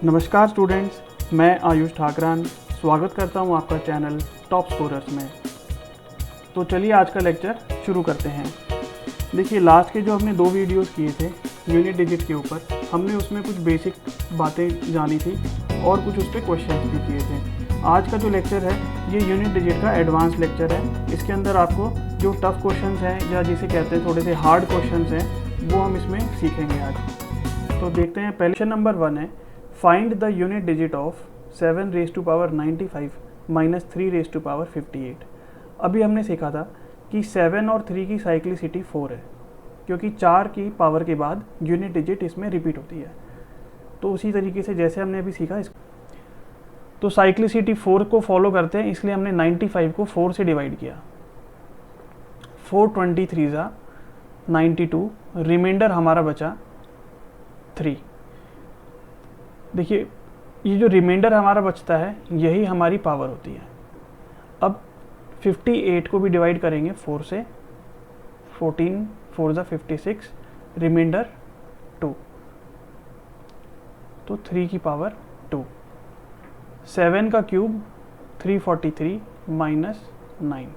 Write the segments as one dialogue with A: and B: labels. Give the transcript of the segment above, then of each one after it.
A: नमस्कार स्टूडेंट्स, मैं आयुष ठाकरान स्वागत करता हूं आपका चैनल टॉप स्कोरर्स में। तो चलिए आज का लेक्चर शुरू करते हैं। देखिए, लास्ट के जो हमने 2 वीडियोस किए थे यूनिट डिजिट के ऊपर, हमने उसमें कुछ बेसिक बातें जानी थी और कुछ उस पर क्वेश्चन भी किए थे। आज का जो लेक्चर है ये यूनिट डिजिट का एडवांस लेक्चर है। इसके अंदर आपको जो टफ क्वेश्चन हैं या जिसे कहते हैं थोड़े से हार्ड क्वेश्चन हैं वो हम इसमें सीखेंगे आज। तो देखते हैं, पहले क्वेश्चन नंबर 1 है, find the unit digit of 7 raise to power 95 minus 3 raise to power 58। अभी हमने सीखा था कि 7 और 3 की साइक्लिसिटी 4 है, क्योंकि 4 की पावर के बाद यूनिट डिजिट इसमें रिपीट होती है। तो उसी तरीके से जैसे हमने अभी सीखा तो साइक्लिसिटी 4 को फॉलो करते हैं, इसलिए हमने 95 को 4 से डिवाइड किया। 423 ज़ा 92, रिमाइंडर हमारा बचा 3। देखिए, ये जो रिमाइंडर हमारा बचता है यही हमारी पावर होती है। अब 58 को भी डिवाइड करेंगे 4 से, 14 4 ज़ा 56, रिमाइंडर 2, तो 3 की पावर 2। 7 का क्यूब 343 माइनस 9,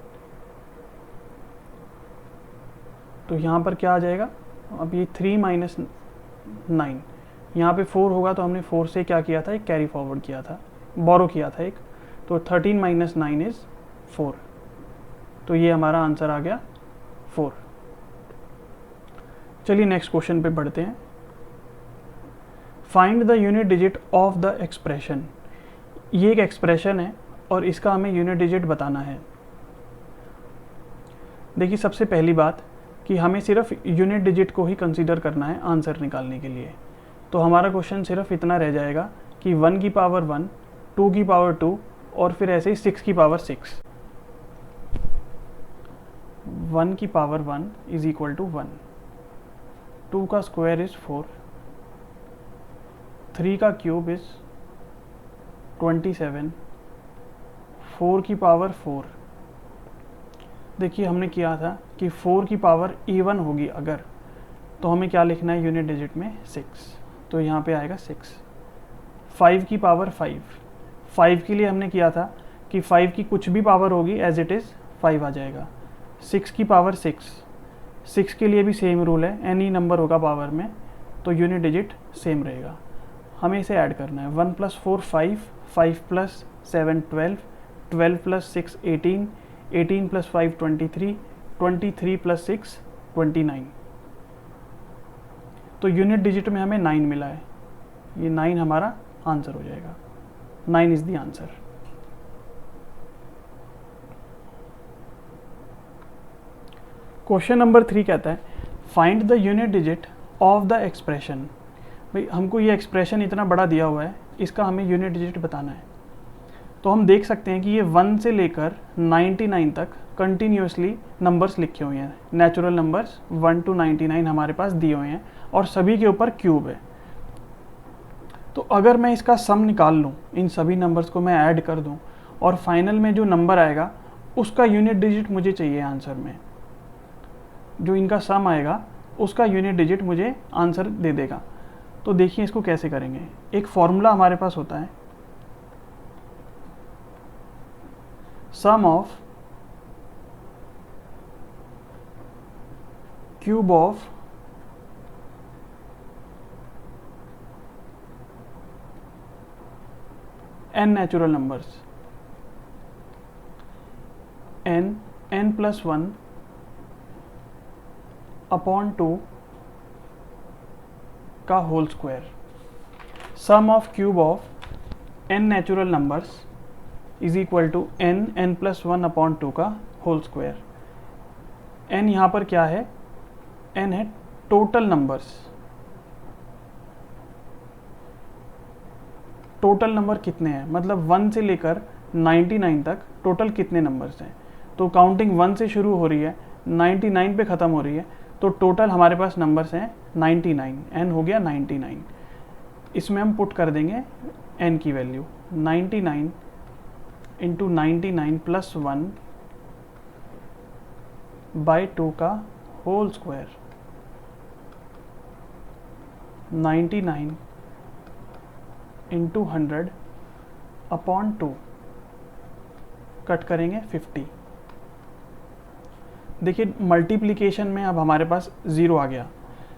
A: तो यहाँ पर क्या आ जाएगा? अब ये 3 माइनस 9, यहाँ पे 4 होगा तो हमने 4 से क्या किया था, एक कैरी फॉरवर्ड किया था, बोरो किया था एक, तो 13 माइनस 9 इज़ 4। तो ये हमारा आंसर आ गया 4। चलिए नेक्स्ट क्वेश्चन पे बढ़ते हैं। Find the unit digit of the expression. ये एक एक्सप्रेशन है और इसका हमें यूनिट डिजिट बताना है। देखिए, सबसे पहली बात कि हमें सिर्फ यूनिट डिजिट को ही कंसीडर करना है आंसर निकालने के लिए। तो हमारा क्वेश्चन सिर्फ इतना रह जाएगा कि 1 की पावर 1, 2 की पावर 2 और फिर ऐसे ही 6 की पावर 6। 1 की पावर 1 इज इक्वल टू 1, 2 का स्क्वायर इज 4, 3 का क्यूब इज 27, 4 की पावर 4। देखिए, हमने किया था कि 4 की पावर इवन होगी अगर, तो हमें क्या लिखना है यूनिट डिजिट में? 6, तो यहाँ पे आएगा 6। 5 की पावर 5, 5 के लिए हमने किया था कि 5 की कुछ भी पावर होगी एज इट इज़ 5 आ जाएगा। 6 की पावर 6, 6 के लिए भी सेम रूल है, एनी नंबर होगा पावर में तो यूनिट डिजिट सेम रहेगा। हमें इसे ऐड करना है। 1 + 4 5, 5 + 7 12, 12 + 6 18, 18 + 5 23, 23 + 6 29। तो यूनिट डिजिट में हमें 9 मिला है, ये 9 हमारा आंसर हो जाएगा। 9 is the answer. Question number 3 कहता है find the unit digit of the expression. भाई, हमको ये एक्सप्रेशन इतना बड़ा दिया हुआ है, इसका हमें यूनिट डिजिट बताना है। तो हम देख सकते हैं कि ये 1 से लेकर 99 तक कंटिन्यूसली नंबर्स लिखे हुए हैं। नेचुरल नंबर्स 1 to 99 हमारे पास दिए हुए हैं और सभी के ऊपर क्यूब है। तो अगर मैं इसका सम निकाल लूँ, इन सभी नंबर्स को मैं ऐड कर दूँ और फाइनल में जो नंबर आएगा उसका यूनिट डिजिट मुझे चाहिए आंसर में। जो इनका सम आएगा उसका यूनिट डिजिट मुझे आंसर दे देगा। तो देखिए इसको कैसे करेंगे। एक फॉर्मूला हमारे पास होता है, sum of cube of n natural numbers, n + 1 upon 2 का whole square. Sum of cube of n natural numbers is equal to n + 1 upon 2 का होल स्क्वायर। n यहाँ पर क्या है? n है टोटल नंबर्स। टोटल नंबर कितने हैं, मतलब 1 से लेकर 99 तक टोटल कितने नंबर्स हैं। तो काउंटिंग 1 से शुरू हो रही है, 99 पे ख़त्म हो रही है, तो टोटल हमारे पास नंबर्स हैं 99। n हो गया 99। इसमें हम पुट कर देंगे n की वैल्यू 99 × 99 + 1 बाई 2 का whole square. 99 into 100 upon 2, cut करेंगे 50। देखिए मल्टीप्लिकेशन में अब हमारे पास ज़ीरो आ गया।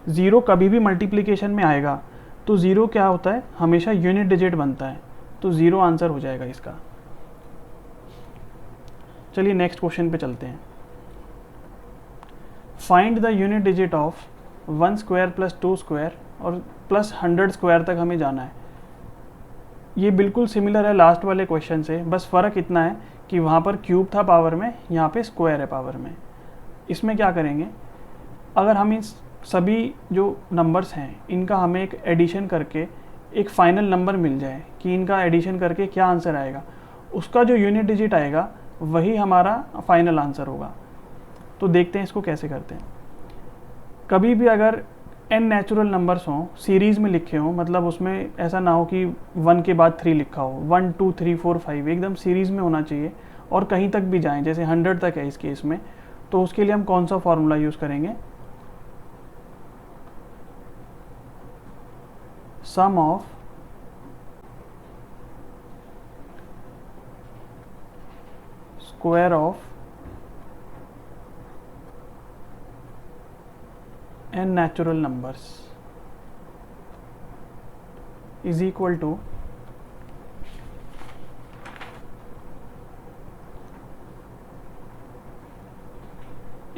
A: ज़ीरो कभी भी मल्टीप्लिकेशन में आएगा तो ज़ीरो क्या होता है, हमेशा यूनिट डिजिट बनता है, तो ज़ीरो आंसर हो जाएगा इसका। चलिए नेक्स्ट क्वेश्चन पे चलते हैं। Find the unit digit of 1 square plus 2 square और प्लस 100 स्क्वायर तक हमें जाना है। ये बिल्कुल सिमिलर है लास्ट वाले क्वेश्चन से, बस फ़र्क इतना है कि वहाँ पर क्यूब था पावर में, यहाँ पे स्क्वायर है पावर में। इसमें क्या करेंगे, अगर हम इस सभी जो नंबर्स हैं इनका हमें एक एडिशन करके एक फाइनल नंबर मिल जाए कि इनका एडिशन करके क्या आंसर आएगा, उसका जो यूनिट डिजिट आएगा वही हमारा फाइनल आंसर होगा। तो देखते हैं इसको कैसे करते हैं। कभी भी अगर n नेचुरल नंबर्स हों, सीरीज़ में लिखे हों, मतलब उसमें ऐसा ना हो कि 1 के बाद 3 लिखा हो, 1 2 3 4 5 एकदम सीरीज़ में होना चाहिए और कहीं तक भी जाएं, जैसे 100 तक है इस केस में, तो उसके लिए हम कौन सा फॉर्मूला यूज़ करेंगे, sum of square of n natural numbers is equal to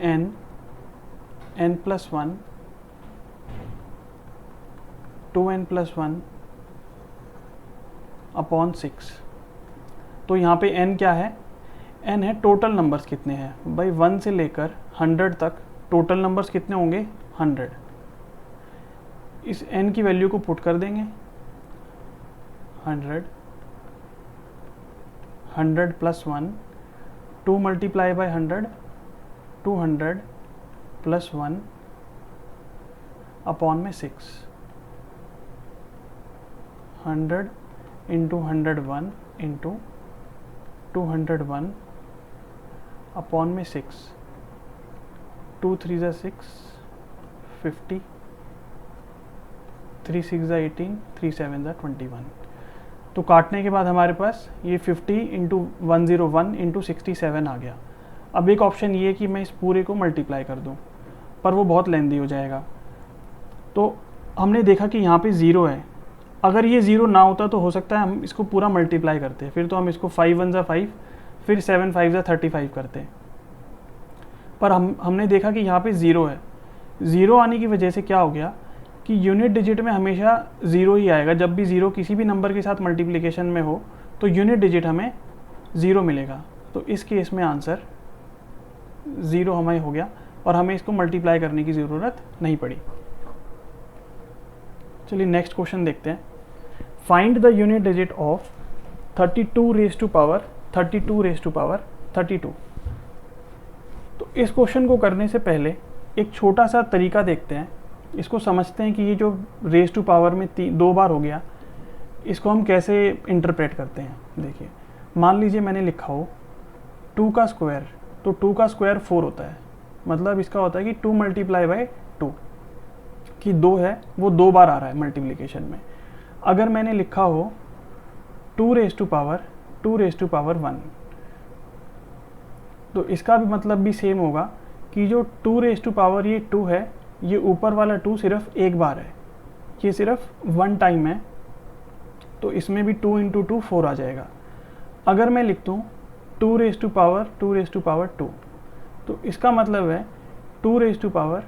A: n plus 1 2n plus 1 upon 6। तो यहाँ पे n क्या है, n है टोटल नंबर्स कितने हैं भाई, 1 से लेकर 100 तक टोटल नंबर्स कितने होंगे 100। इस n की वैल्यू को पुट कर देंगे, 100 100 plus 1 2 multiply by 100 200 plus 1 upon में 6 100 इंटू 101 इंटू 201 अपॉन में 6 2 3 ज़ा 6 50 3 6 ज़ा 18 3 7 ज़ा 21। तो काटने के बाद हमारे पास ये 50 इंटू 101 इंटू 67 आ गया। अब एक ऑप्शन ये है कि मैं इस पूरे को मल्टीप्लाई कर दूं, पर वो बहुत लेंदी हो जाएगा। तो हमने देखा कि यहाँ पे ज़ीरो है, अगर ये ज़ीरो ना होता तो हो सकता है हम इसको पूरा मल्टीप्लाई करते, फिर तो हम इसको 5 1 ज़ा 5 फिर 7 5 ज़ा 35 करते, पर हमने देखा कि यहाँ पे ज़ीरो है। ज़ीरो आने की वजह से क्या हो गया कि यूनिट डिजिट में हमेशा ज़ीरो ही आएगा। जब भी ज़ीरो किसी भी नंबर के साथ मल्टीप्लिकेशन में हो तो यूनिट डिजिट हमें ज़ीरो मिलेगा। तो इस केस में आंसर ज़ीरो हमें हो गया और हमें इसको मल्टीप्लाई करने की ज़रूरत नहीं पड़ी। चलिए नेक्स्ट क्वेश्चन देखते हैं। Find the unit digit of 32 raise to power 32। तो इस क्वेश्चन को करने से पहले एक छोटा सा तरीका देखते हैं, इसको समझते हैं कि ये जो रेज़ टू पावर में 2 बार हो गया, इसको हम कैसे इंटरप्रेट करते हैं। देखिए मान लीजिए मैंने लिखा हो 2 का स्क्वायर, तो 2 का स्क्वायर 4 होता है, मतलब इसका होता है कि 2 मल्टीप्लाई बाई 2, कि 2 है वो 2 बार आ रहा है मल्टीप्लिकेशन में। अगर मैंने लिखा हो 2 रेज़ टू पावर 1, तो इसका भी मतलब भी सेम होगा कि जो 2 रेज़ टू पावर ये 2 है, ये ऊपर वाला 2 सिर्फ एक बार है, ये सिर्फ 1 टाइम है, तो इसमें भी 2 इंटू 2 4 आ जाएगा। अगर मैं लिख दूँ 2 रेज़ टू पावर 2, तो इसका मतलब है 2 रेज़ टू पावर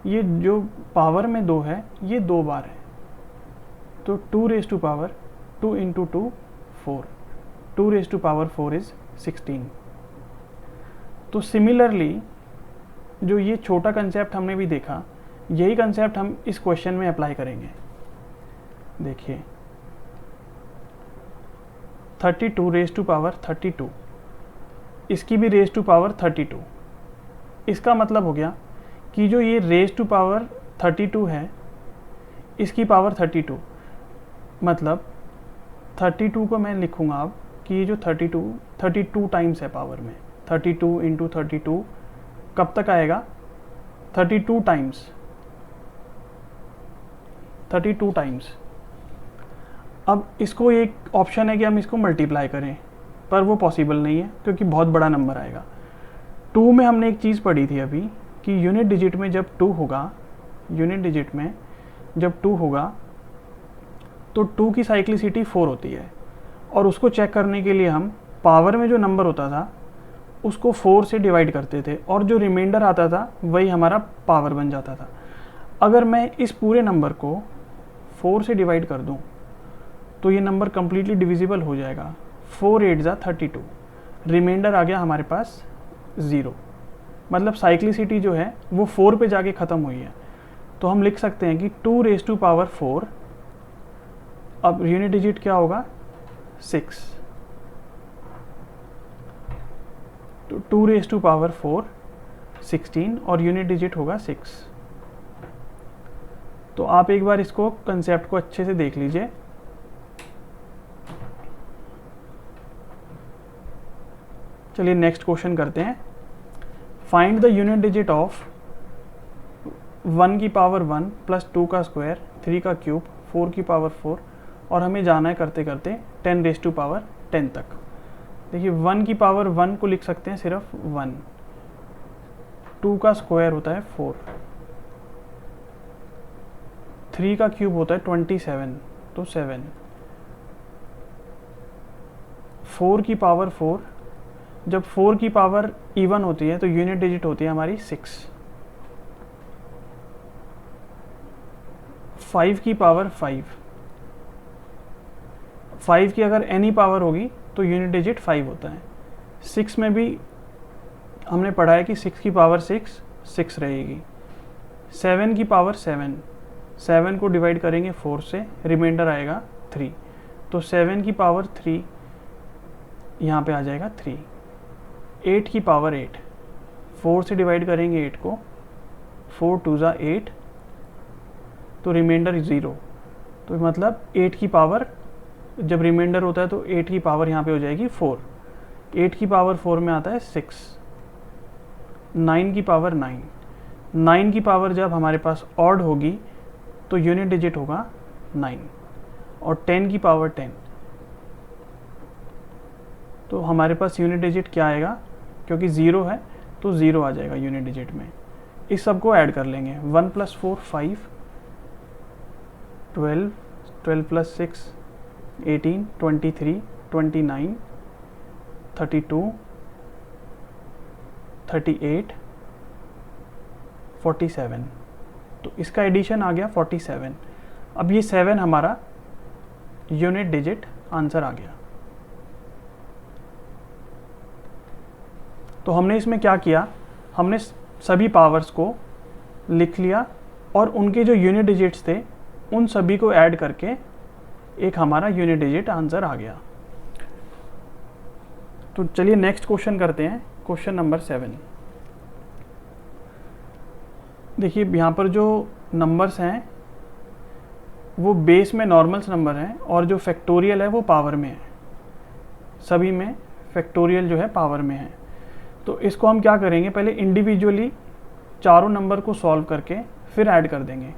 A: ये जो पावर में 2 है ये 2 बार है, तो 2 raise to power 2 into 2 4, 2 raise to power 4 is 16। तो सिमिलरली जो ये छोटा कंसेप्ट हमने भी देखा, यही कंसेप्ट हम इस क्वेश्चन में अप्लाई करेंगे। देखिए 32 रेज़ टू पावर 32, इसकी भी रेज़ टू पावर 32। इसका मतलब हो गया कि जो ये रेज़ टू पावर 32 है, इसकी पावर 32, मतलब 32 को मैं लिखूँगा अब कि ये जो 32 टाइम्स है पावर में, 32 इंटू 32 कब तक आएगा, 32 टाइम्स। अब इसको एक ऑप्शन है कि हम इसको मल्टीप्लाई करें, पर वो पॉसिबल नहीं है क्योंकि बहुत बड़ा नंबर आएगा। 2 में हमने एक चीज़ पढ़ी थी अभी कि यूनिट डिजिट में जब 2 होगा, यूनिट डिजिट में जब 2 होगा तो 2 की साइक्लिसिटी 4 होती है, और उसको चेक करने के लिए हम पावर में जो नंबर होता था उसको 4 से डिवाइड करते थे, और जो रिमाइंडर आता था वही हमारा पावर बन जाता था। अगर मैं इस पूरे नंबर को 4 से डिवाइड कर दूं तो ये नंबर कम्प्लीटली डिविजिबल हो जाएगा। 4 8 जा 32, रिमाइंडर आ गया हमारे पास 0, मतलब साइक्लिसिटी जो है वो 4 पे जाके ख़त्म हुई है। तो हम लिख सकते हैं कि 2 रेज़ टू पावर 4, अब यूनिट डिजिट क्या होगा 6, तो 2 रेज़ टू पावर 4 16 और यूनिट डिजिट होगा 6। तो आप एक बार इसको कंसेप्ट को अच्छे से देख लीजिए। चलिए नेक्स्ट क्वेश्चन करते हैं। Find the unit digit of 1 की पावर 1 प्लस 2 का स्क्वायर, 3 का क्यूब, 4 की पावर 4, और हमें जाना है करते करते 10 रेज़ टू पावर 10 तक। देखिए 1 की पावर 1 को लिख सकते हैं सिर्फ 1, 2 का स्क्वायर होता है 4, 3 का क्यूब होता है 27 तो 7, 4 की पावर 4, जब 4 की पावर इवन होती है तो यूनिट डिजिट होती है हमारी 6, 5 की पावर 5, 5 की अगर एनी पावर होगी तो यूनिट डिजिट 5 होता है। 6 में भी हमने पढ़ा है कि 6 की पावर 6 रहेगी। 7 की पावर 7, 7 को डिवाइड करेंगे 4 से, रिमाइंडर आएगा 3, तो 7 की पावर 3 यहाँ पे आ जाएगा 3। 8 की पावर 8, 4 से डिवाइड करेंगे 8 को, 4 2 जा 8, तो रिमाइंडर 0, तो मतलब 8 की पावर, जब रिमाइंडर होता है तो 8 की पावर यहाँ पे हो जाएगी 4, 8 की पावर 4 में आता है 6, 9 की पावर 9, 9 की पावर जब हमारे पास ऑड होगी तो यूनिट डिजिट होगा 9, और 10 की पावर 10, तो हमारे पास यूनिट डिजिट क्या आएगा, क्योंकि 0 है तो 0 आ जाएगा यूनिट डिजिट में। इस सब को ऐड कर लेंगे, 1 + 4 5, 12, 12 + 6 18, 23, 29, 32, 38, 47, तो इसका एडिशन आ गया 47। अब ये 7 हमारा यूनिट डिजिट आंसर आ गया। तो हमने इसमें क्या किया, हमने सभी पावर्स को लिख लिया और उनके जो यूनिट डिजिट्स थे उन सभी को ऐड करके एक हमारा यूनिट डिजिट आंसर आ गया। तो चलिए नेक्स्ट क्वेश्चन करते हैं, क्वेश्चन नंबर 7। देखिए यहाँ पर जो नंबर्स हैं वो बेस में नॉर्मल्स नंबर हैं और जो फैक्टोरियल है वो पावर में है, सभी में फैक्टोरियल जो है पावर में है। तो इसको हम क्या करेंगे, पहले इंडिविजुअली चारों नंबर को सॉल्व करके फिर ऐड कर देंगे।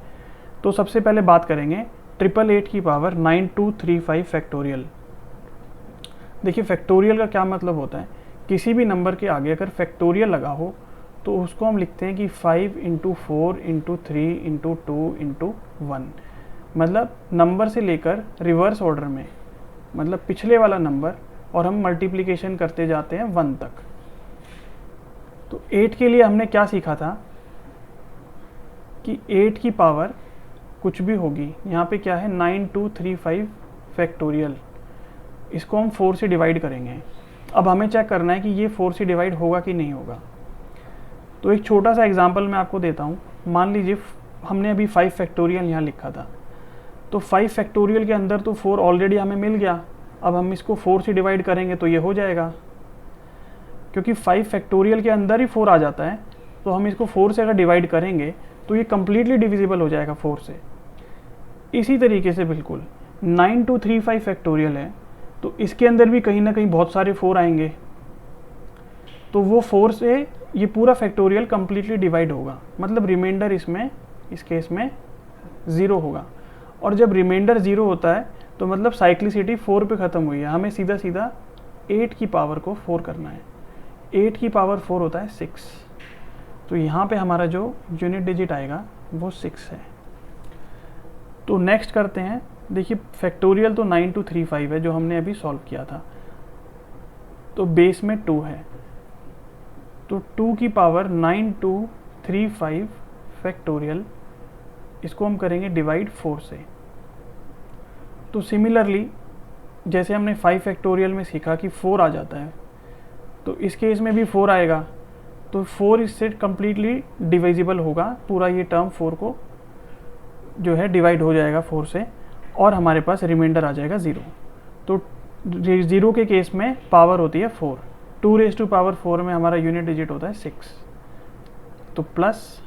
A: तो सबसे पहले बात करेंगे 888 की पावर 9235 फैक्टोरियल। देखिए फैक्टोरियल का क्या मतलब होता है, किसी भी नंबर के आगे अगर फैक्टोरियल लगा हो तो उसको हम लिखते हैं कि 5 × 4 × 3 × 2 × 1, मतलब नंबर से लेकर रिवर्स ऑर्डर में, मतलब पिछले वाला नंबर, और हम मल्टीप्लिकेशन करते जाते हैं 1 तक। तो 8 के लिए हमने क्या सीखा था कि 8 की पावर कुछ भी होगी, यहाँ पे क्या है 9235 फैक्टोरियल, इसको हम 4 से डिवाइड करेंगे। अब हमें चेक करना है कि ये 4 से डिवाइड होगा कि नहीं होगा। तो एक छोटा सा एग्जांपल मैं आपको देता हूँ। मान लीजिए हमने अभी 5 फैक्टोरियल यहाँ लिखा था, तो 5 फैक्टोरियल के अंदर तो 4 ऑलरेडी हमें मिल गया। अब हम इसको 4 से डिवाइड करेंगे तो ये हो जाएगा, क्योंकि 5 फैक्टोरियल के अंदर ही 4 आ जाता है। तो हम इसको 4 से अगर डिवाइड करेंगे तो ये कम्प्लीटली डिविजिबल हो जाएगा 4 से। इसी तरीके से बिल्कुल 9235 फैक्टोरियल है, तो इसके अंदर भी कहीं ना कहीं बहुत सारे 4 आएंगे, तो वो 4 से ये पूरा फैक्टोरियल कम्प्लीटली डिवाइड होगा, मतलब रिमाइंडर इसमें इस केस में 0 होगा। और जब रिमाइंडर 0 होता है तो मतलब साइक्लिसिटी 4 पे ख़त्म हुई है। हमें सीधा सीधा 8 की पावर को 4 करना है। 8 की पावर 4 होता है 6। तो यहाँ पे हमारा जो यूनिट डिजिट आएगा वो 6 है। तो नेक्स्ट करते हैं। देखिए फैक्टोरियल तो 9235 है जो हमने अभी सॉल्व किया था, तो बेस में 2 है, तो 2 की पावर 9235 फैक्टोरियल, इसको हम करेंगे डिवाइड 4 से। तो सिमिलरली जैसे हमने 5 फैक्टोरियल में सीखा कि 4 आ जाता है, तो इस केस में भी 4 आएगा। तो 4 इससे कम्प्लीटली डिविजिबल होगा, पूरा ये टर्म 4 को जो है डिवाइड हो जाएगा 4 से, और हमारे पास रिमाइंडर आ जाएगा 0। तो 0 के केस में पावर होती है 4। 2 रेज़ टू पावर 4 में हमारा यूनिट डिजिट होता है 6, तो प्लस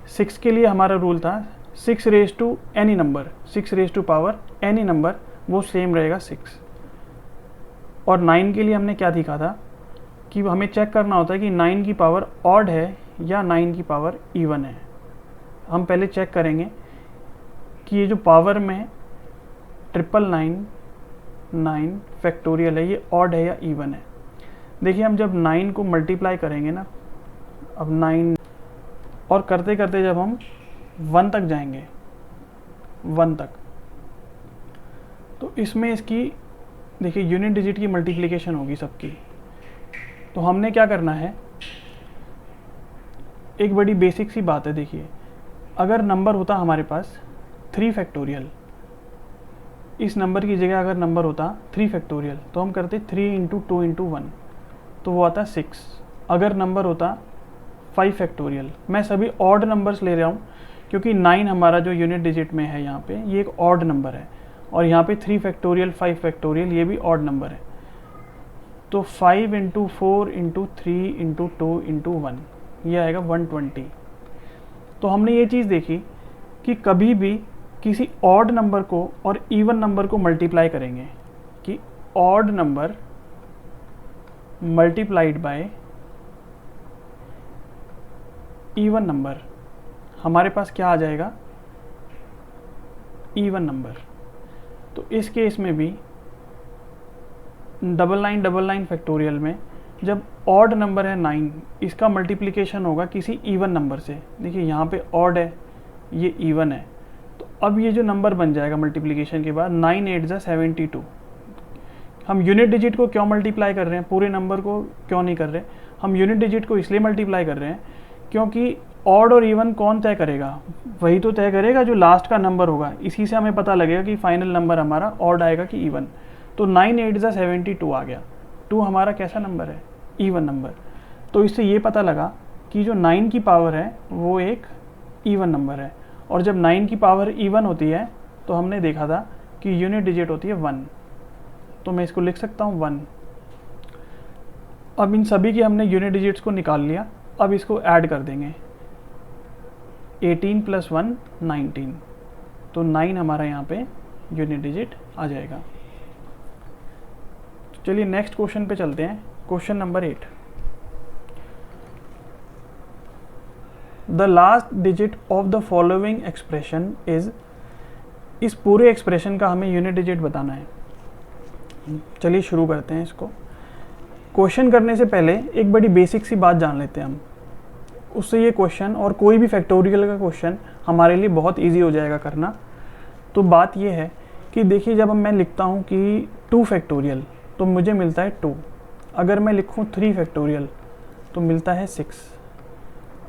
A: 6 के लिए हमारा रूल था 6 raise to any number, 6 raise to power any number वो सेम रहेगा 6। और 9 के लिए हमने क्या दिखा था कि हमें चेक करना होता है कि 9 की पावर ऑड है या 9 की पावर इवन है। हम पहले चेक करेंगे कि ये जो पावर में 999 फैक्टोरियल है ये ऑड है या इवन है। देखिए हम जब 9 को मल्टीप्लाई करेंगे ना, अब 9 और करते करते जब हम 1 तक जाएंगे, 1 तक, तो इसमें इसकी देखिए यूनिट डिजिट की मल्टीप्लिकेशन होगी सबकी। तो हमने क्या करना है, एक बड़ी बेसिक सी बात है। देखिए अगर नंबर होता हमारे पास 3 फैक्टोरियल, इस नंबर की जगह अगर नंबर होता 3 फैक्टोरियल तो हम करते 3 इंटू 2 इंटू 1, तो वो आता 6। अगर नंबर होता 5 फैक्टोरियल, मैं सभी ऑड नंबर्स ले रहा हूँ क्योंकि 9 हमारा जो यूनिट डिजिट में है यहाँ पे ये एक ऑड नंबर है, और यहाँ पे 3 फैक्टोरियल 5 फैक्टोरियल ये भी ऑड नंबर है। तो 5 इंटू 4 इंटू 3 इंटू 2 इंटू 1 ये आएगा 120। तो हमने ये चीज़ देखी कि कभी भी किसी ऑड नंबर को और इवन नंबर को मल्टीप्लाई करेंगे कि odd number multiplied by even number, हमारे पास क्या आ जाएगा, इवन नंबर। तो इस केस में भी 9999 फैक्टोरियल में जब ऑड नंबर है 9, इसका मल्टीप्लिकेशन होगा किसी इवन नंबर से। देखिए यहाँ पे ऑड है, ये इवन है, तो अब ये जो नंबर बन जाएगा मल्टीप्लिकेशन के बाद 9 8 जा 72। हम यूनिट डिजिट को क्यों मल्टीप्लाई कर रहे हैं, पूरे नंबर को क्यों नहीं कर रहे, हम यूनिट डिजिट को इसलिए मल्टीप्लाई कर रहे हैं क्योंकि ऑड और इवन कौन तय करेगा, वही तो तय करेगा जो लास्ट का नंबर होगा। इसी से हमें पता लगेगा कि फाइनल नंबर हमारा ऑड आएगा कि इवन। तो 9 8 जा 72 आ गया, 2 हमारा कैसा नंबर है, इवन नंबर। तो इससे ये पता लगा कि जो 9 की पावर है वो एक इवन नंबर है, और जब 9 की पावर इवन होती है तो हमने देखा था कि यूनिट डिजिट होती है 1। तो मैं इसको लिख सकता हूँ 1। अब इन सभी की हमने यूनिट डिजिट्स को निकाल लिया, अब इसको ऐड कर देंगे, 18 + 1 19, तो 9 हमारा यहाँ पे यूनिट डिजिट आ जाएगा। चलिए नेक्स्ट क्वेश्चन पे चलते हैं। Question number 8, the last digit of the following expression is, इस पूरे एक्सप्रेशन का हमें यूनिट डिजिट बताना है। चलिए शुरू करते हैं इसको। क्वेश्चन करने से पहले एक बड़ी बेसिक सी बात जान लेते हैं हम, उससे ये क्वेश्चन और कोई भी फैक्टोरियल का क्वेश्चन हमारे लिए बहुत इजी हो जाएगा करना। तो बात ये है कि देखिए जब मैं लिखता हूँ कि 2 फैक्टोरियल तो मुझे मिलता है 2। अगर मैं लिखूँ 3 फैक्टोरियल तो मिलता है 6।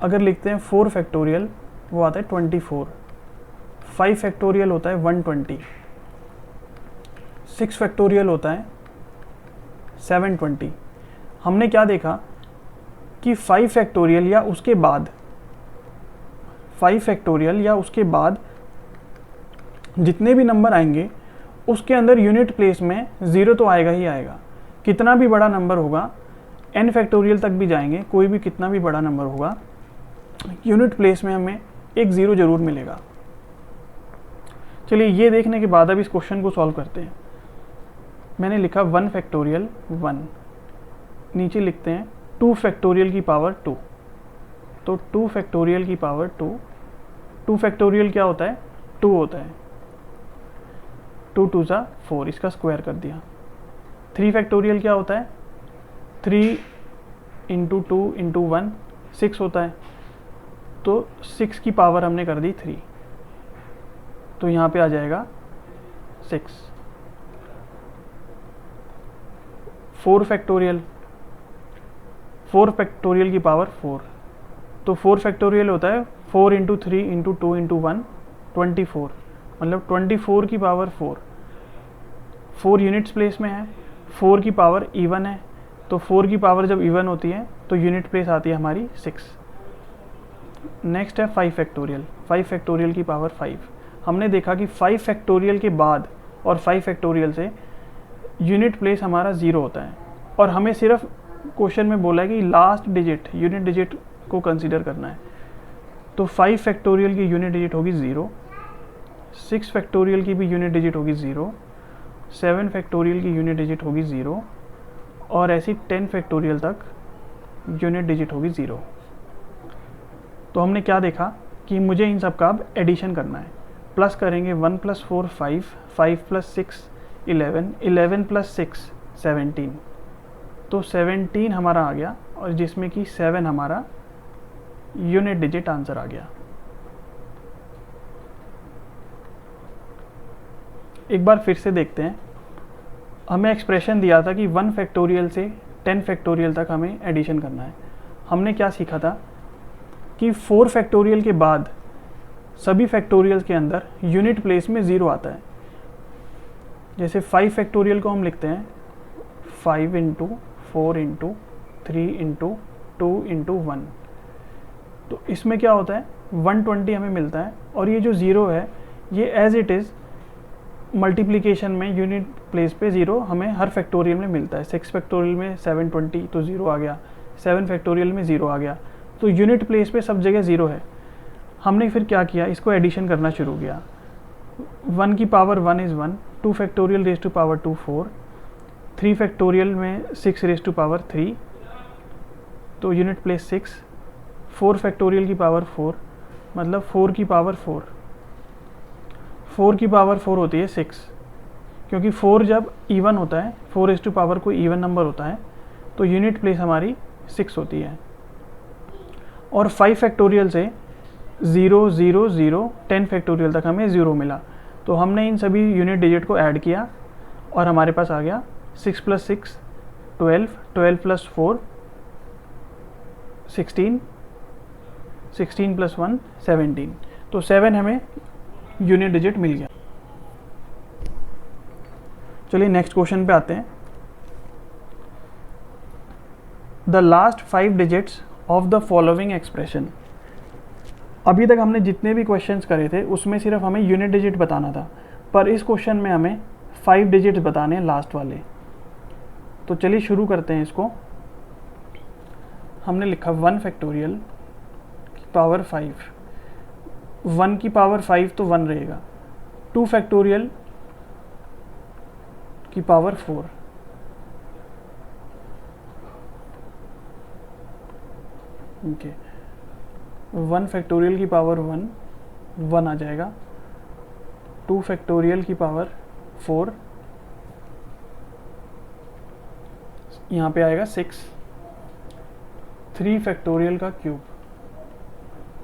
A: अगर लिखते हैं 4 फैक्टोरियल वो आता है 24। 5 फैक्टोरियल होता है 120। 6 फैक्टोरियल होता है 720। हमने क्या देखा कि 5 फैक्टोरियल या उसके बाद 5 फैक्टोरियल या उसके बाद जितने भी नंबर आएंगे उसके अंदर यूनिट प्लेस में 0 तो आएगा ही आएगा। कितना भी बड़ा नंबर होगा, n फैक्टोरियल तक भी जाएंगे, कोई भी कितना भी बड़ा नंबर होगा, यूनिट प्लेस में हमें एक 0 जरूर मिलेगा। चलिए ये देखने के बाद अब इस क्वेश्चन को सॉल्व करते हैं। मैंने लिखा 1 फैक्टोरियल 1, नीचे लिखते हैं 2 फैक्टोरियल की पावर 2, तो 2 फैक्टोरियल की पावर 2। 2 फैक्टोरियल क्या होता है, 2 होता है। 2 2 ज़ा 4, इसका स्क्वायर कर दिया। 3 फैक्टोरियल क्या होता है, 3 इंटू 2 इंटू 1 6 होता है, तो 6 की पावर हमने कर दी 3, तो यहाँ पे आ जाएगा 6। 4 फैक्टोरियल, 4 फैक्टोरियल की पावर 4, तो 4 फैक्टोरियल होता है 4 इंटू 3 इंटू 2 इंटू 1 24, मतलब 24 की पावर 4। 4 यूनिट्स प्लेस में है, 4 की पावर इवन है, तो 4 की पावर जब इवन होती है तो यूनिट प्लेस आती है हमारी 6। नेक्स्ट है 5 फैक्टोरियल। 5 फैक्टोरियल की पावर 5। हमने देखा कि 5 फैक्टोरियल के बाद और 5 फैक्टोरियल से यूनिट प्लेस हमारा 0 होता है, और हमें सिर्फ क्वेश्चन में बोला है कि लास्ट डिजिट यूनिट डिजिट को कंसीडर करना है। तो 5 फैक्टोरियल की यूनिट डिजिट होगी 0, 6 फैक्टोरियल की भी यूनिट डिजिट होगी 0, 7 फैक्टोरियल की यूनिट डिजिट होगी 0, और ऐसी 10 फैक्टोरियल तक यूनिट डिजिट होगी 0। तो हमने क्या देखा कि मुझे इन सब का अब एडिशन करना है। प्लस करेंगे 1 + 4 5, 5 + 6 11, 11 + 6 17, तो 17 हमारा आ गया, और जिसमें कि 7 हमारा यूनिट डिजिट आंसर आ गया। एक बार फिर से देखते हैं। हमें एक्सप्रेशन दिया था कि 1 फैक्टोरियल से 10 फैक्टोरियल तक हमें एडिशन करना है। हमने क्या सीखा था कि 4 फैक्टोरियल के बाद सभी फैक्टोरियल के अंदर यूनिट प्लेस में 0 आता है। जैसे 5 फैक्टोरियल को हम लिखते हैं 5 इंटू 4 इंटू 3 इंटू 2 इंटू 1, तो इसमें क्या होता है 120 हमें मिलता है, और ये जो 0 है ये एज इट इज़ मल्टीप्लिकेशन में यूनिट प्लेस पे 0 हमें हर फैक्टोरियल में मिलता है। 6 फैक्टोरियल में 720 तो 0 आ गया, 7 फैक्टोरियल में 0 आ गया, तो यूनिट प्लेस पे सब जगह 0 है। हमने फिर क्या किया, इसको एडिशन करना शुरू किया। 1 की power 1 is 1, 2 factorial raise to power 2 4, 3 factorial में 6 रेज़ टू पावर 3, तो यूनिट प्लेस 6, 4 फैक्टोरियल की पावर 4, मतलब 4 की पावर 4, 4 की पावर 4 होती है 6, क्योंकि 4 जब इवन होता है, 4 रेज़ टू पावर कोई इवन नंबर होता है, तो यूनिट प्लेस हमारी 6 होती है। और 5 फैक्टोरियल से 0 0 0 10 फैक्टोरियल तक हमें 0 मिला, तो हमने इन सभी यूनिट डिजिट को ऐड किया और हमारे पास आ गया 6 + 6 12, 12 + 4 16, 16 + 1 17, तो 7 हमें यूनिट डिजिट मिल गया। चलिए नेक्स्ट क्वेश्चन पे आते हैं। The last 5 digits of the following expression. अभी तक हमने जितने भी क्वेश्चंस करे थे उसमें सिर्फ हमें यूनिट डिजिट बताना था, पर इस क्वेश्चन में हमें 5 डिजिट्स बताने हैं लास्ट वाले। तो चलिए शुरू करते हैं इसको। हमने लिखा 1 फैक्टोरियल की पावर 5, 1 की पावर 5 तो 1 रहेगा, 2 फैक्टोरियल की पावर 4, ओके, 1 फैक्टोरियल की पावर 1 1 आ जाएगा, 2 फैक्टोरियल की पावर 4, यहाँ पे आएगा 6, 3 फैक्टोरियल का क्यूब,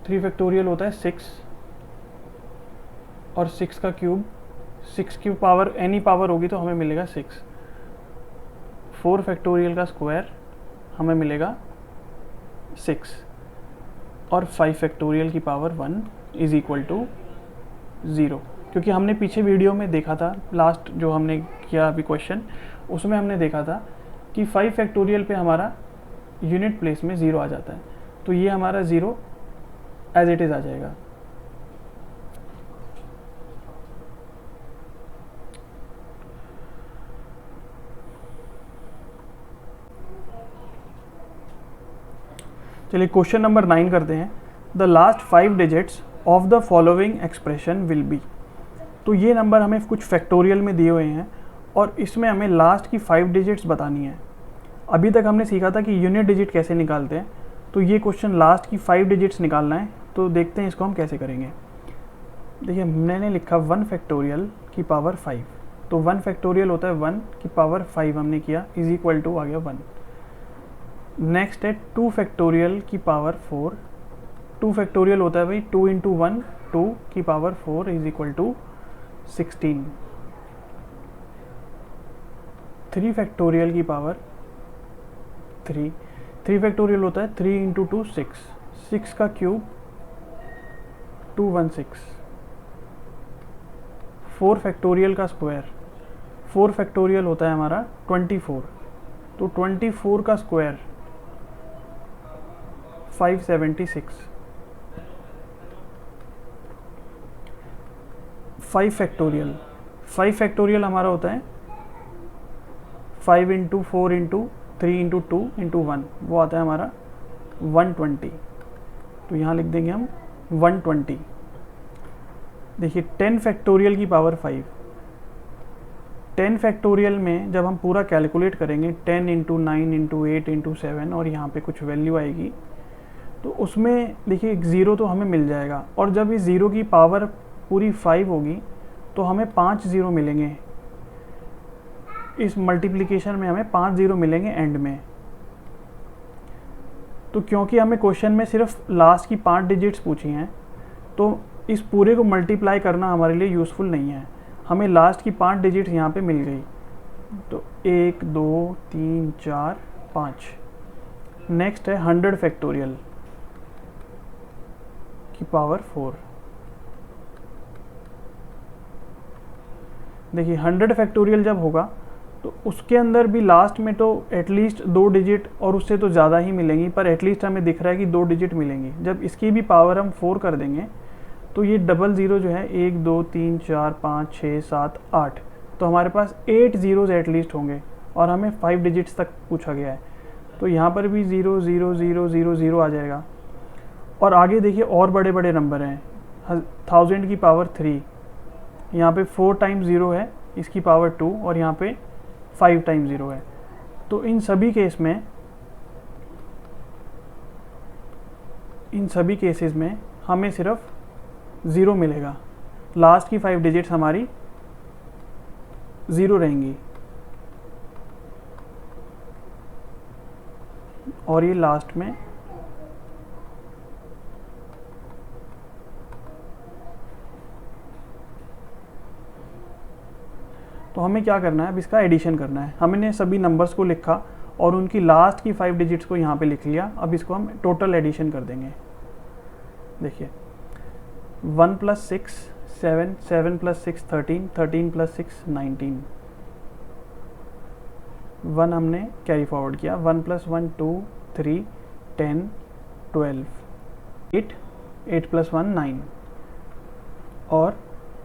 A: 3 फैक्टोरियल होता है 6, और 6 का क्यूब, 6 की पावर एनी पावर होगी तो हमें मिलेगा 6, 4 फैक्टोरियल का स्क्वायर हमें मिलेगा 6, और 5 फैक्टोरियल की पावर 1 इज़ इक्वल टू 0। क्योंकि हमने पीछे वीडियो में देखा था, लास्ट जो हमने किया अभी क्वेश्चन, उसमें हमने देखा था कि 5 फैक्टोरियल पे हमारा यूनिट प्लेस में 0 आ जाता है, तो ये हमारा 0 एज इट इज़ आ जाएगा। चलिए क्वेश्चन नंबर 9 करते हैं। The last 5 digits of the following expression will be. तो ये नंबर हमें कुछ फैक्टोरियल में दिए हुए हैं और इसमें हमें लास्ट की 5 डिजिट्स बतानी है। अभी तक हमने सीखा था कि यूनिट डिजिट कैसे निकालते हैं, तो ये क्वेश्चन लास्ट की 5 डिजिट्स निकालना है। तो देखते हैं इसको हम कैसे करेंगे। देखिए मैंने लिखा 1 फैक्टोरियल की पावर 5, तो 1 फैक्टोरियल होता है 1 की पावर 5 हमने किया इज इक्वल टू आ गया 1। नेक्स्ट है 2 फैक्टोरियल की पावर 4। 2 फैक्टोरियल होता है भाई 2 इंटू 1 2 की power 4 is equal to 16। 3 factorial की पावर 3। 3 फैक्टोरियल होता है 3 इंटू 2 6। 6 का क्यूब 216। 4 फैक्टोरियल का स्क्वायर। 4 फैक्टोरियल होता है हमारा 24। तो 24 का स्क्वायर 576। 5 फैक्टोरियल। 5 फैक्टोरियल हमारा होता है 5 इंटू 4 इंटू 3 इंटू 2 इंटू 1, वो आता है हमारा 120। तो यहाँ लिख देंगे हम 120। देखिए 10 फैक्टोरियल की पावर 5। 10 फैक्टोरियल में जब हम पूरा कैलकुलेट करेंगे 10 इंटू 9 इंटू 8 इंटू 7 और यहाँ पे कुछ वैल्यू आएगी, तो उसमें देखिए एक ज़ीरो तो हमें मिल जाएगा, और जब इस ज़ीरो की पावर पूरी 5 होगी तो हमें 5 ज़ीरो मिलेंगे। इस मल्टीप्लिकेशन में हमें 5 ज़ीरो मिलेंगे एंड में। तो क्योंकि हमें क्वेश्चन में सिर्फ लास्ट की 5 डिजिट्स पूछी हैं, तो इस पूरे को मल्टीप्लाई करना हमारे लिए यूज़फुल नहीं है। हमें लास्ट की 5 डिजिट्स यहाँ पे मिल गई, तो 1 2 3 4 5। नेक्स्ट है 100 फैक्टोरियल की पावर 4। देखिए 100 फैक्टोरियल जब होगा तो उसके अंदर भी लास्ट में तो एटलीस्ट 2 डिजिट और उससे तो ज़्यादा ही मिलेंगी, पर एटलीस्ट हमें दिख रहा है कि 2 डिजिट मिलेंगी। जब इसकी भी पावर हम 4 कर देंगे तो ये डबल ज़ीरो जो है 1 2 3 4 5 6 7 8, तो हमारे पास 8 ज़ीरोज़ एटलीस्ट होंगे, और हमें 5 डिजिट्स तक पूछा गया है। तो यहाँ पर भी 0 0 0 0 0 आ जाएगा। और आगे देखिए और बड़े बड़े नंबर हैं। 1000 की पावर 3, यहाँ पे 4 टाइम्स 0 है, इसकी पावर 2, और यहाँ पे 5 टाइम्स 0 है। तो इन सभी केसेस में हमें सिर्फ 0 मिलेगा। लास्ट की 5 डिजिट्स हमारी 0 रहेंगी, और ये लास्ट में तो हमें क्या करना है, अब इसका एडिशन करना है। हमने सभी नंबर्स को लिखा और उनकी लास्ट की 5 डिजिट्स को यहाँ पे लिख लिया। अब इसको हम टोटल एडिशन कर देंगे। देखिए 1 + 6 7, 7 + 6 13, 13 + 6 19। 1 हमने कैरी फॉरवर्ड किया। 1 + 1 2 3 10 12 8, 8 + 1 9, और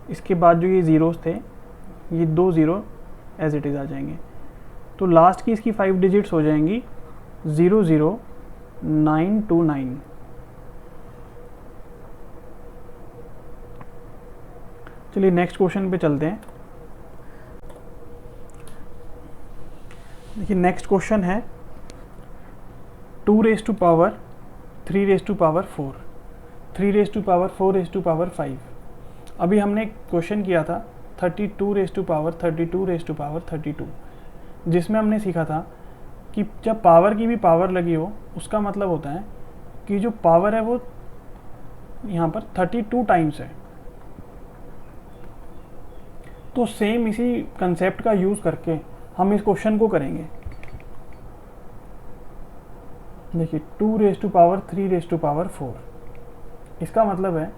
A: इसके बाद जो ये ज़ीरोज़ थे, ये 2 ज़ीरो एज इट इज़ आ जाएंगे। तो लास्ट की इसकी 5 डिजिट्स हो जाएंगी 0 0 9 2 9। चलिए नेक्स्ट क्वेश्चन पे चलते हैं। देखिए नेक्स्ट क्वेश्चन है 2 raise to power 3 raise to power 4, 3 raise to power 4 raise to power 5। अभी हमने क्वेश्चन किया था 32 raise to power 32 raise to power 32, जिसमें हमने सीखा था कि जब पावर की भी पावर लगी हो, उसका मतलब होता है कि जो पावर है वो यहाँ पर 32 टाइम्स है। तो सेम इसी कंसेप्ट का यूज़ करके हम इस क्वेश्चन को करेंगे। देखिए 2 raise to power 3 raise to power 4, इसका मतलब है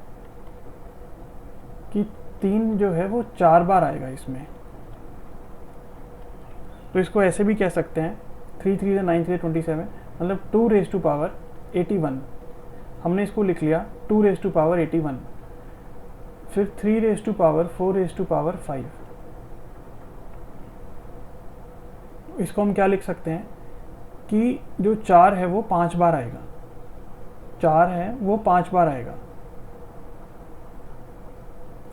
A: कि 3 जो है वो 4 बार आएगा इसमें। तो इसको ऐसे भी कह सकते हैं 3 3 से 9 3 27, मतलब 2 रेज़ टू पावर 81। हमने इसको लिख लिया 2 रेज़ टू पावर 81। फिर 3 raise to power 4 raise to power 5। इसको हम क्या लिख सकते हैं कि जो 4 है वो 5 बार आएगा, 4 है वो 5 बार आएगा।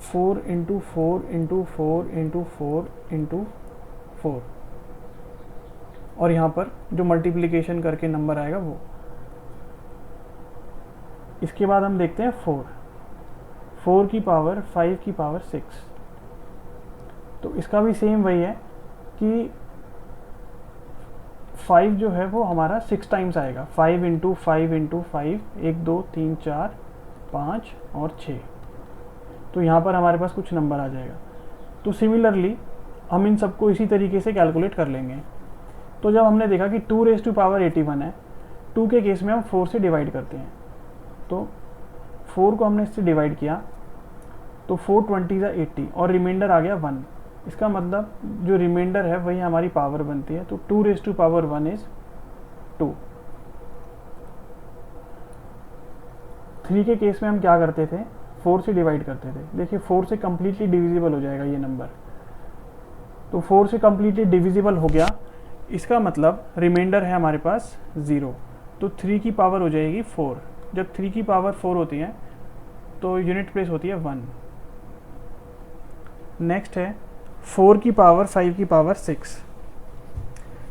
A: 4 × 4 × 4 × 4 × 4, और यहाँ पर जो मल्टीप्लिकेशन करके नंबर आएगा वो। इसके बाद हम देखते हैं 4 की पावर 5 की पावर 6। तो इसका भी सेम वही है कि 5 जो है वो हमारा 6 टाइम्स आएगा, 5 इंटू 5 इंटू 5, 1 2 3 4 5 और 6। तो यहाँ पर हमारे पास कुछ नंबर आ जाएगा। तो सिमिलरली हम इन सबको इसी तरीके से कैलकुलेट कर लेंगे। तो जब हमने देखा कि 2 रेज़ टू पावर 81 है, 2 के केस में हम 4 से डिवाइड करते हैं, तो 4 को हमने इससे डिवाइड किया तो 4 20 ज़ा 80 और रिमाइंडर आ गया 1। इसका मतलब जो रिमाइंडर है वही हमारी पावर बनती है। तो 2 रेज़ टू पावर 1 इज़ 2। 3 के केस में हम क्या करते थे, 4 से डिवाइड करते थे। देखिए 4 से कम्प्लीटली डिविजिबल हो जाएगा ये नंबर, तो 4 से कम्प्लीटली डिविजिबल हो गया। इसका मतलब रिमाइंडर है हमारे पास 0। तो 3 की पावर हो जाएगी 4। जब 3 की पावर 4 होती है तो यूनिट प्लेस होती है 1। नेक्स्ट है 4 की पावर 5 की पावर 6।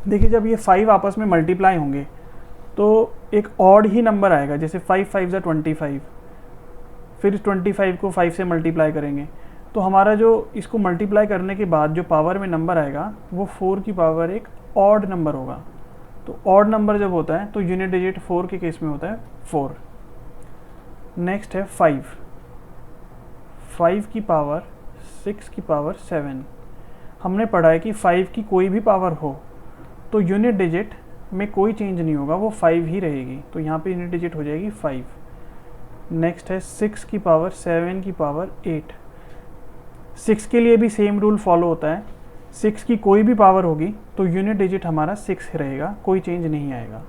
A: देखिए जब ये 5 आपस में मल्टीप्लाई होंगे तो एक ऑड ही नंबर आएगा, जैसे 5 5 ज़ा 25, फिर 25 को 5 से मल्टीप्लाई करेंगे तो हमारा जो इसको मल्टीप्लाई करने के बाद जो पावर में नंबर आएगा वो 4 की पावर एक ऑड नंबर होगा। तो ऑड नंबर जब होता है तो यूनिट डिजिट 4 के केस में होता है 4। नेक्स्ट है 5 की पावर 6 की पावर 7। हमने पढ़ा है कि 5 की कोई भी पावर हो तो यूनिट डिजिट में कोई चेंज नहीं होगा, वो 5 ही रहेगी। तो यहाँ पे यूनिट डिजिट हो जाएगी 5। नेक्स्ट है 6 की पावर 7 की पावर 8। 6 के लिए भी सेम रूल फॉलो होता है, 6 की कोई भी पावर होगी तो यूनिट डिजिट हमारा 6 रहेगा, कोई चेंज नहीं आएगा।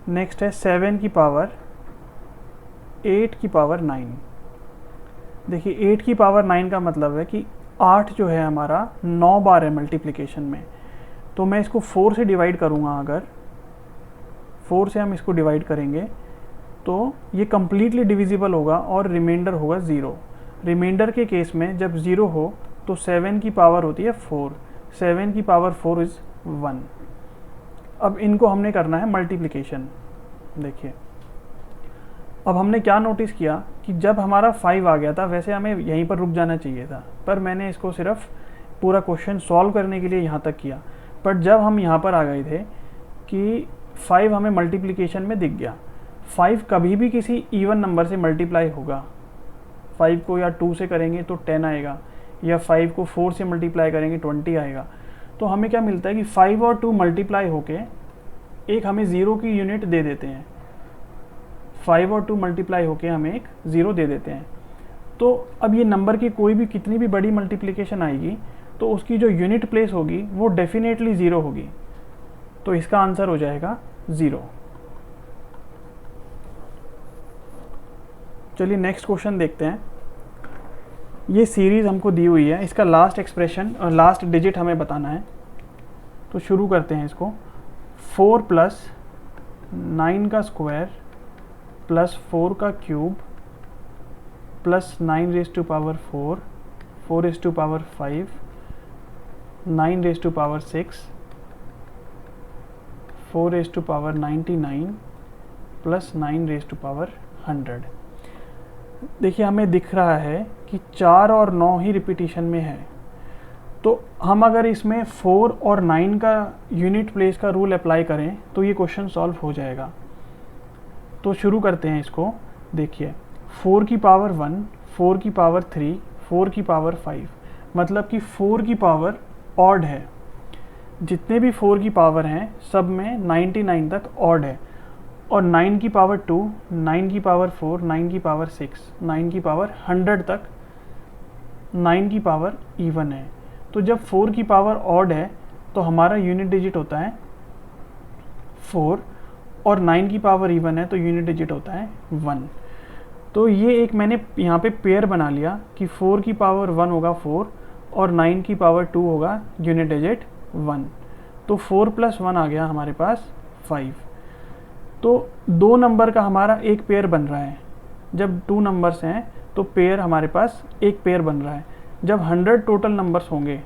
A: नेक्स्ट है 7 की पावर 8 की पावर 9। देखिए 8 की पावर 9 का मतलब है कि 8 जो है हमारा 9 बार है मल्टीप्लिकेशन में। तो मैं इसको 4 से डिवाइड करूँगा, अगर 4 से हम इसको डिवाइड करेंगे तो ये कम्प्लीटली डिविजिबल होगा और रिमाइंडर होगा 0। रिमाइंडर के केस में जब 0 हो तो 7 की पावर होती है 4, 7 की पावर 4 इज़ 1। अब इनको हमने करना है मल्टीप्लिकेशन। देखिए अब हमने क्या नोटिस किया कि जब हमारा 5 आ गया था, वैसे हमें यहीं पर रुक जाना चाहिए था, पर मैंने इसको सिर्फ पूरा क्वेश्चन सॉल्व करने के लिए यहाँ तक किया। बट जब हम यहाँ पर आ गए थे कि 5 हमें मल्टीप्लिकेशन में दिख गया, 5 कभी भी किसी इवन नंबर से मल्टीप्लाई होगा। 5 को या 2 से करेंगे तो 10 आएगा, या 5 को 4 से मल्टीप्लाई करेंगे 20 आएगा। तो हमें क्या मिलता है कि 5 और 2 मल्टीप्लाई होके एक हमें 0 की यूनिट दे देते हैं। 5 और 2 मल्टीप्लाई होके हमें एक 0 दे देते हैं। तो अब ये नंबर की कोई भी कितनी भी बड़ी मल्टीप्लिकेशन आएगी तो उसकी जो यूनिट प्लेस होगी वो डेफिनेटली 0 होगी। तो इसका आंसर हो जाएगा 0। चलिए नेक्स्ट क्वेश्चन देखते हैं। ये सीरीज़ हमको दी हुई है, इसका लास्ट एक्सप्रेशन और लास्ट डिजिट हमें बताना है। तो शुरू करते हैं इसको। 4 + 9 का स्क्वायर + 4 का cube + 9 raise to power 4, 4 raise to power 5, 9 raise to power 6, 4 raise to power 99 + 9 raise to power 100। देखिए हमें दिख रहा है कि 4 और 9 ही रिपीटिशन में है। तो हम अगर इसमें 4 और 9 का यूनिट प्लेस का रूल अप्लाई करें तो ये क्वेश्चन सॉल्व हो जाएगा। तो शुरू करते हैं इसको। देखिए 4 की पावर 1, 4 की पावर 3, 4 की पावर 5, मतलब कि 4 की पावर ऑड है। जितने भी 4 की पावर हैं सब में 99 तक ऑड है। और 9 की पावर 2, 9 की पावर 4, 9 की पावर 6, 9 की पावर 100 तक 9 की पावर इवन है। तो जब 4 की पावर ऑड है तो हमारा यूनिट डिजिट होता है 4, और 9 की पावर इवन है तो यूनिट डिजिट होता है 1। तो ये एक मैंने यहाँ पे पेयर बना लिया कि 4 की पावर 1 होगा 4 और 9 की पावर 2 होगा यूनिट डिजिट 1। तो 4 + 1 आ गया हमारे पास 5। तो 2 नंबर का हमारा एक पेयर बन रहा है। जब 2 नंबर्स हैं तो पेयर हमारे पास एक पेयर बन रहा है। जब 100 टोटल नंबर्स होंगे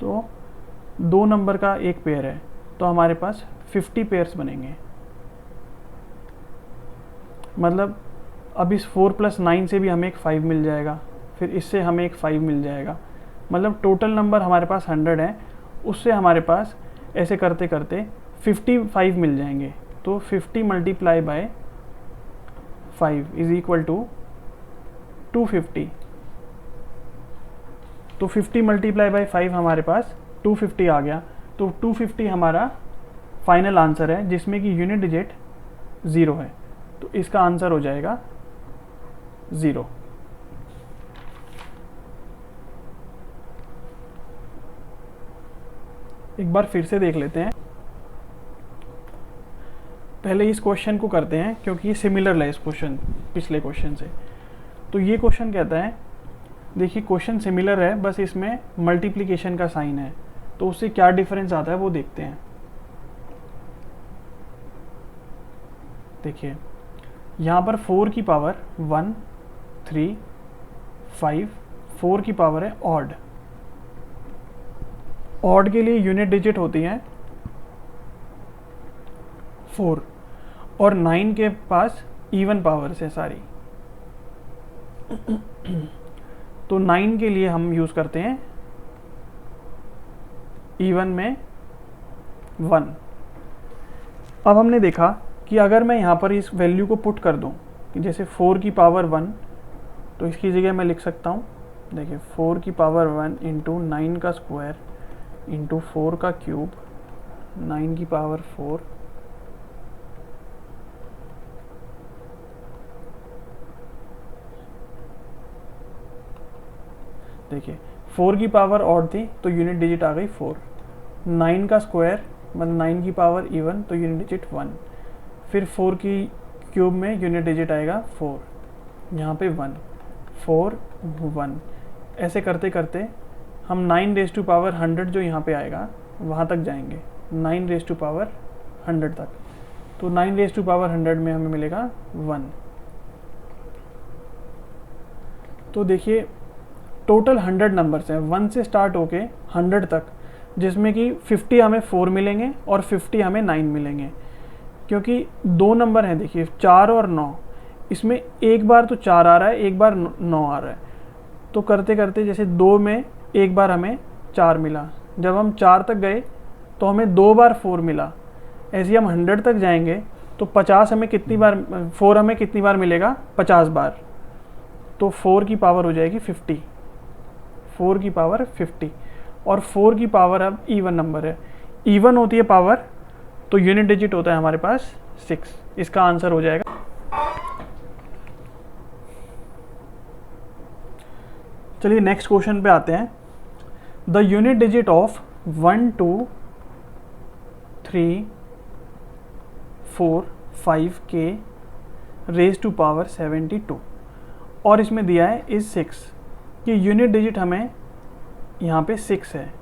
A: तो 2 नंबर का एक पेयर है, तो हमारे पास 50 पेयर्स बनेंगे। मतलब अब इस 4 + 9 से भी हमें एक 5 मिल जाएगा, फिर इससे हमें एक 5 मिल जाएगा। मतलब टोटल नंबर हमारे पास 100 है, उससे हमारे पास ऐसे करते करते 55 मिल जाएंगे। तो 50 multiply by 5 is equal to 250। तो 50 मल्टीप्लाई बाय 5 हमारे पास 250 आ गया। तो 250 हमारा फाइनल आंसर है, जिसमें कि यूनिट डिजिट 0 है। तो इसका आंसर हो जाएगा 0। एक बार फिर से देख लेते हैं। पहले इस क्वेश्चन को करते हैं क्योंकि ये सिमिलर है इस क्वेश्चन पिछले क्वेश्चन से। तो ये क्वेश्चन कहता है, देखिए क्वेश्चन सिमिलर है, बस इसमें मल्टीप्लिकेशन का साइन है, तो उससे क्या डिफरेंस आता है वो देखते हैं। देखिए यहाँ पर 4 की पावर 1 3 5, 4 की पावर है ऑड। ऑड के लिए यूनिट डिजिट होती है 4, और 9 के पास इवन पावर्स है सारी। तो 9 के लिए हम यूज करते हैं इवन में 1। अब हमने देखा कि अगर मैं यहाँ पर इस वैल्यू को पुट कर दूँ, जैसे 4 की पावर 1, तो इसकी जगह मैं लिख सकता हूँ, देखिए 4 की पावर 1 इंटू 9 का स्क्वायर इंटू 4 का क्यूब 9 की पावर 4 देखिए 4 की पावर ऑड थी तो यूनिट डिजिट आ गई 4, 9 का स्क्वायर मतलब 9 की पावर इवन तो यूनिट डिजिट 1, फिर 4 की क्यूब में यूनिट डिजिट आएगा 4, यहाँ पे 1 4 1, ऐसे करते करते हम 9 रेज़ टू पावर 100 जो यहाँ पे आएगा वहाँ तक जाएंगे, 9 रेज़ टू पावर 100 तक। तो 9 रेज़ टू पावर 100 में हमें मिलेगा 1। तो देखिए टोटल 100 नंबर्स हैं 1 से स्टार्ट होके 100 तक, जिसमें कि 50 हमें 4 मिलेंगे और 50 हमें 9 मिलेंगे, क्योंकि दो नंबर हैं देखिए 4 और 9, इसमें एक बार तो 4 आ रहा है, एक बार 9 आ रहा है। तो करते करते जैसे 2 में एक बार हमें 4 मिला, जब हम 4 तक गए तो हमें 2 बार 4 मिला, ऐसे ही हम 100 तक जाएंगे तो 50 हमें कितनी बार 4 हमें कितनी बार मिलेगा 50 बार। तो 4 की पावर हो जाएगी 50, 4 की पावर 50, और 4 की पावर अब इवन नंबर है, इवन होती है पावर तो यूनिट डिजिट होता है हमारे पास 6, इसका आंसर हो जाएगा। चलिए नेक्स्ट क्वेश्चन पे आते हैं। द यूनिट डिजिट ऑफ 1 2 3 4 5 के रेज टू पावर 72, और इसमें दिया है इज 6 कि यूनिट डिजिट हमें यहाँ पे 6 है,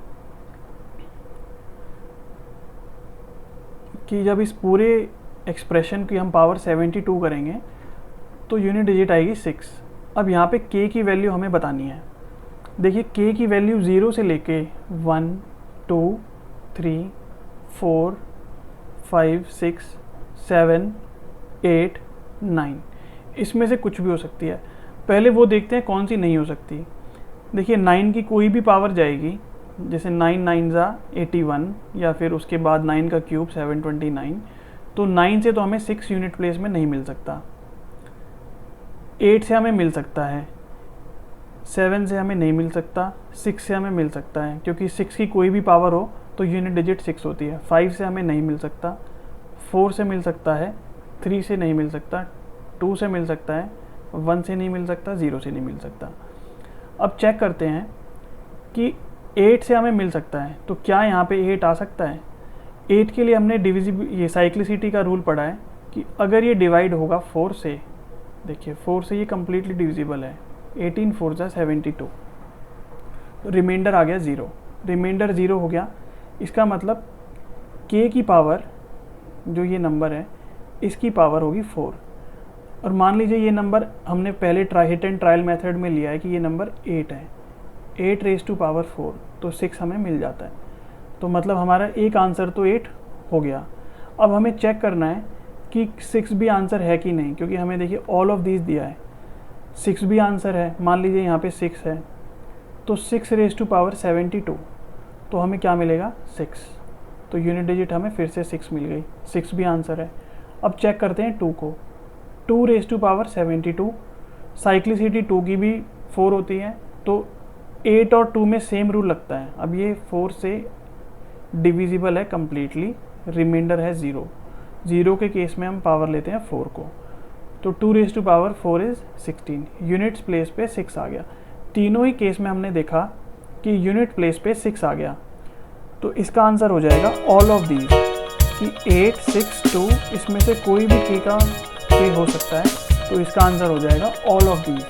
A: कि जब इस पूरे एक्सप्रेशन की हम पावर 72 करेंगे तो यूनिट डिजिट आएगी 6। अब यहाँ पे k की वैल्यू हमें बतानी है। देखिए k की वैल्यू 0 से लेके 1 2 3 4 5 6 7 8 9, इसमें से कुछ भी हो सकती है। पहले वो देखते हैं कौन सी नहीं हो सकती। देखिए 9 की कोई भी पावर जाएगी, जैसे 9 9 ज़ा 81, या फिर उसके बाद 9 का क्यूब 729, तो 9 से तो हमें 6 यूनिट प्लेस में नहीं मिल सकता, 8 से हमें मिल सकता है, 7 से हमें नहीं मिल सकता, 6 से हमें मिल सकता है, क्योंकि 6 की कोई भी पावर हो तो यूनिट डिजिट 6 होती है। 5 से हमें नहीं मिल सकता, 4 से मिल सकता है, 3 से नहीं मिल सकता, 2 से मिल सकता है, 1 से नहीं मिल सकता, 0 से नहीं मिल सकता। अब चेक करते हैं कि 8 से हमें मिल सकता है, तो क्या यहाँ पे 8 आ सकता है। 8 के लिए हमने ये साइक्लिसिटी का रूल पढ़ा है कि अगर ये डिवाइड होगा 4 से, देखिए 4 से ये कम्प्लीटली डिविजिबल है, 18 4 ज़ा 72, तो रिमाइंडर आ गया 0, रिमाइंडर 0 हो गया। इसका मतलब k की पावर जो ये नंबर है इसकी पावर होगी 4, और मान लीजिए ये नंबर हमने पहले हिट एंड ट्रायल मेथड में लिया है कि ये नंबर 8 है, 8 रेज़ टू पावर 4, तो 6 हमें मिल जाता है। तो मतलब हमारा एक आंसर तो 8 हो गया। अब हमें चेक करना है कि 6 भी आंसर है कि नहीं, क्योंकि हमें देखिए ऑल ऑफ दीज दिया है, 6 भी आंसर है। मान लीजिए यहाँ पे 6 है, तो 6 रेज़ टू पावर 72, तो हमें क्या मिलेगा 6। तो यूनिट डिजिट हमें फिर से 6 मिल गई, 6 भी आंसर है। अब चेक करते हैं 2 को। 2 रेज़ टू पावर 72, साइक्लिसिटी 2 की भी 4 होती है, तो 8 और 2 में सेम रूल लगता है। अब ये 4 से डिविजिबल है कम्प्लीटली, रिमाइंडर है 0। 0 के केस में हम पावर लेते हैं 4 को, तो 2 raise to power 4 is 16। Units place पे 6 आ गया। तीनों ही केस में हमने देखा कि यूनिट प्लेस पे 6 आ गया, तो इसका आंसर हो जाएगा ऑल ऑफ दीज, कि 8, 6, 2 इसमें से कोई भी के का के हो सकता है, तो इसका आंसर हो जाएगा ऑल ऑफ दीज।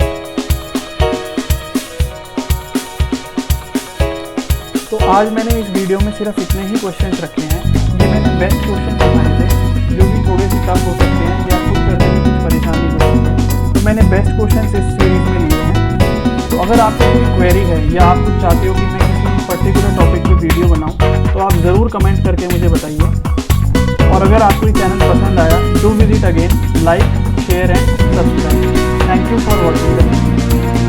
A: तो आज मैंने इस वीडियो में सिर्फ इतने ही क्वेश्चंस रखे हैं। ये मैंने बेस्ट क्वेश्चन बनाए थे, जो कि थोड़े से टफ हो सकते हैं या खुद करने में कुछ परेशानी हो सकती है, तो मैंने बेस्ट क्वेश्चंस इस सीरीज में लिए हैं। तो अगर आपको कोई क्वेरी है या आप कुछ चाहते हो कि मैं किसी पर्टिकुलर टॉपिक पर वीडियो बनाऊँ, तो आप ज़रूर कमेंट करके मुझे बताइए। और अगर आपको ये चैनल पसंद आया, do visit again, like, share and subscribe. Thank you for watching the video.